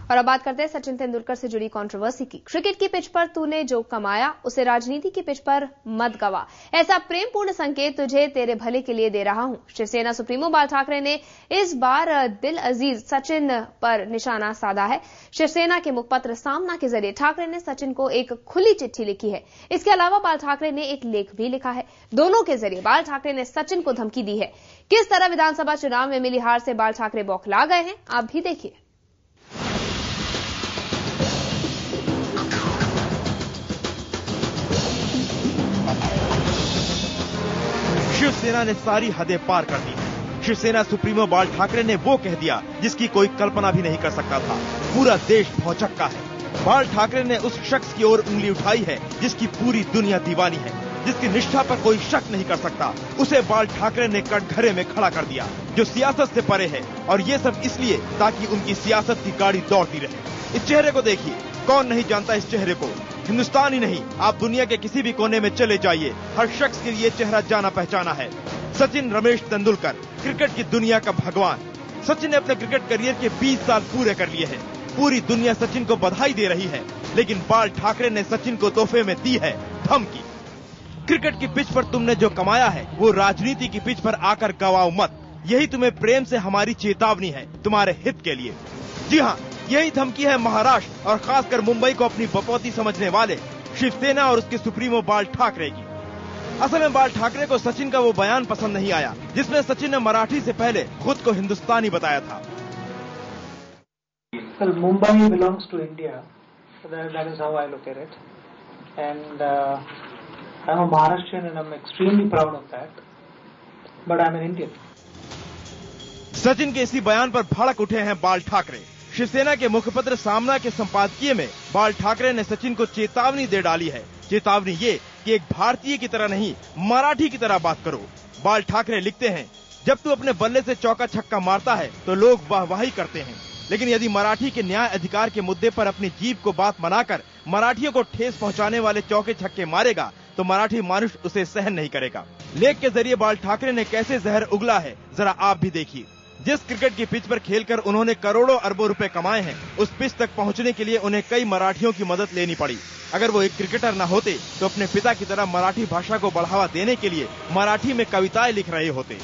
और अब बात करते हैं सचिन तेंदुलकर से जुड़ी कंट्रोवर्सी की। क्रिकेट की पिच पर तूने जो कमाया उसे राजनीति की पिच पर मत गवा, ऐसा प्रेमपूर्ण संकेत तुझे तेरे भले के लिए दे रहा हूं। शिवसेना सुप्रीमो बाल ठाकरे ने इस बार दिल अजीज सचिन पर निशाना साधा है। शिवसेना के मुखपत्र सामना के जरिए ठाकरे ने सचिन को एक खुली चिट्ठी लिखी है। इसके अलावा बाल ठाकरे ने एक लेख भी लिखा है। दोनों के जरिए बाल ठाकरे ने सचिन को धमकी दी है। किस तरह विधानसभा चुनाव में मिली हार से बाल ठाकरे बौखला गए हैं, आप भी देखिए। शिवसेना ने सारी हदें पार कर दी है। शिवसेना सुप्रीमो बाल ठाकरे ने वो कह दिया जिसकी कोई कल्पना भी नहीं कर सकता था। पूरा देश भौचक्का है। बाल ठाकरे ने उस शख्स की ओर उंगली उठाई है जिसकी पूरी दुनिया दीवानी है, जिसकी निष्ठा पर कोई शक नहीं कर सकता। उसे बाल ठाकरे ने कटघरे में खड़ा कर दिया, जो सियासत से परे है, और ये सब इसलिए ताकि उनकी सियासत की गाड़ी दौड़ती रहे। इस चेहरे को देखिए, कौन नहीं जानता इस चेहरे को। हिंदुस्तान ही नहीं, आप दुनिया के किसी भी कोने में चले जाइए, हर शख्स के लिए चेहरा जाना पहचाना है। सचिन रमेश तेंदुलकर, क्रिकेट की दुनिया का भगवान। सचिन ने अपने क्रिकेट करियर के 20 साल पूरे कर लिए हैं। पूरी दुनिया सचिन को बधाई दे रही है, लेकिन बाल ठाकरे ने सचिन को तोहफे में दी है धमकी। क्रिकेट की पिच पर तुमने जो कमाया है वो राजनीति की पिच पर आकर गवाओ मत। यही तुम्हें प्रेम से हमारी चेतावनी है, तुम्हारे हित के लिए। जी हाँ, यही धमकी है महाराष्ट्र और खासकर मुंबई को अपनी बपौती समझने वाले शिवसेना और उसके सुप्रीमो बाल ठाकरे की। असल में बाल ठाकरे को सचिन का वो बयान पसंद नहीं आया जिसमें सचिन ने मराठी से पहले खुद को हिंदुस्तानी बताया था। Well, Mumbai belongs to India. That is how I look at it. And I'm a Maharashtrian and I'm extremely proud of that. But I'm an Indian. Sachin के इसी बयान पर भड़क उठे हैं बाल ठाकरे। शिवसेना के मुखपत्र सामना के संपादकीय में बाल ठाकरे ने सचिन को चेतावनी दे डाली है। चेतावनी ये कि एक भारतीय की तरह नहीं, मराठी की तरह बात करो। बाल ठाकरे लिखते हैं, जब तू अपने बल्ले से चौका छक्का मारता है तो लोग वाहवाही करते हैं, लेकिन यदि मराठी के न्याय अधिकार के मुद्दे पर अपनी जीभ को बात बनाकर मराठियों को ठेस पहुंचाने वाले चौके छक्के मारेगा तो मराठी मानुष उसे सहन नहीं करेगा। लेख के जरिए बाल ठाकरे ने कैसे जहर उगला है जरा आप भी देखिए। जिस क्रिकेट की पिच पर खेलकर उन्होंने करोड़ों अरबों रुपए कमाए हैं, उस पिच तक पहुंचने के लिए उन्हें कई मराठियों की मदद लेनी पड़ी। अगर वो एक क्रिकेटर न होते तो अपने पिता की तरह मराठी भाषा को बढ़ावा देने के लिए मराठी में कविताएं लिख रहे होते।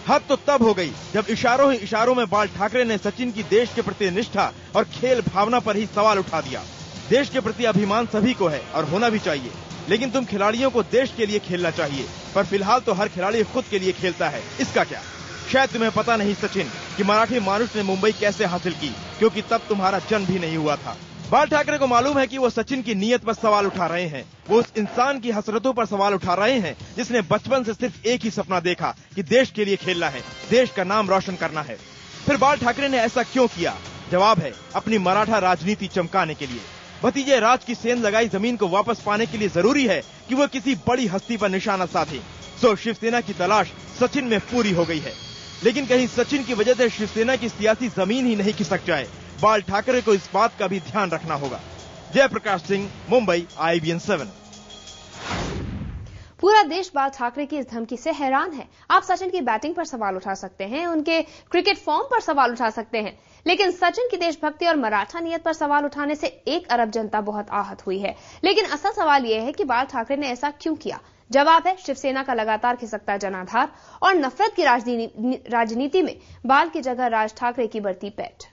हद तो तब हो गई जब इशारों ही इशारों में बाल ठाकरे ने सचिन की देश के प्रति निष्ठा और खेल भावना पर ही सवाल उठा दिया। देश के प्रति अभिमान सभी को है और होना भी चाहिए, लेकिन तुम खिलाड़ियों को देश के लिए खेलना चाहिए। पर फिलहाल तो हर खिलाड़ी खुद के लिए खेलता है, इसका क्या? शायद तुम्हें पता नहीं सचिन कि मराठी मानुष ने मुंबई कैसे हासिल की, क्योंकि तब तुम्हारा जन्म भी नहीं हुआ था। बाल ठाकरे को मालूम है कि वो सचिन की नीयत पर सवाल उठा रहे हैं। वो उस इंसान की हसरतों पर सवाल उठा रहे हैं जिसने बचपन से सिर्फ एक ही सपना देखा कि देश के लिए खेलना है, देश का नाम रोशन करना है। फिर बाल ठाकरे ने ऐसा क्यों किया? जवाब है अपनी मराठा राजनीति चमकाने के लिए। भतीजे राज की सेंध लगाई जमीन को वापस पाने के लिए जरूरी है कि वो किसी बड़ी हस्ती पर निशाना साधे। सो शिवसेना की तलाश सचिन में पूरी हो गई है, लेकिन कहीं सचिन की वजह से शिवसेना की सियासी जमीन ही नहीं खिसक जाए। बाल ठाकरे को इस बात का भी ध्यान रखना होगा। जयप्रकाश सिंह, मुंबई, IBN 7। पूरा देश बाल ठाकरे की इस धमकी से हैरान है। आप सचिन की बैटिंग पर सवाल उठा सकते हैं, उनके क्रिकेट फॉर्म पर सवाल उठा सकते हैं, लेकिन सचिन की देशभक्ति और मराठा नियत पर सवाल उठाने से 1 अरब जनता बहुत आहत हुई है। लेकिन असल सवाल यह है कि बाल ठाकरे ने ऐसा क्यों किया? जवाब है शिवसेना का लगातार खिसकता जनाधार और नफरत की राजनीति में बाल की जगह राज ठाकरे की बढ़ती पैठ।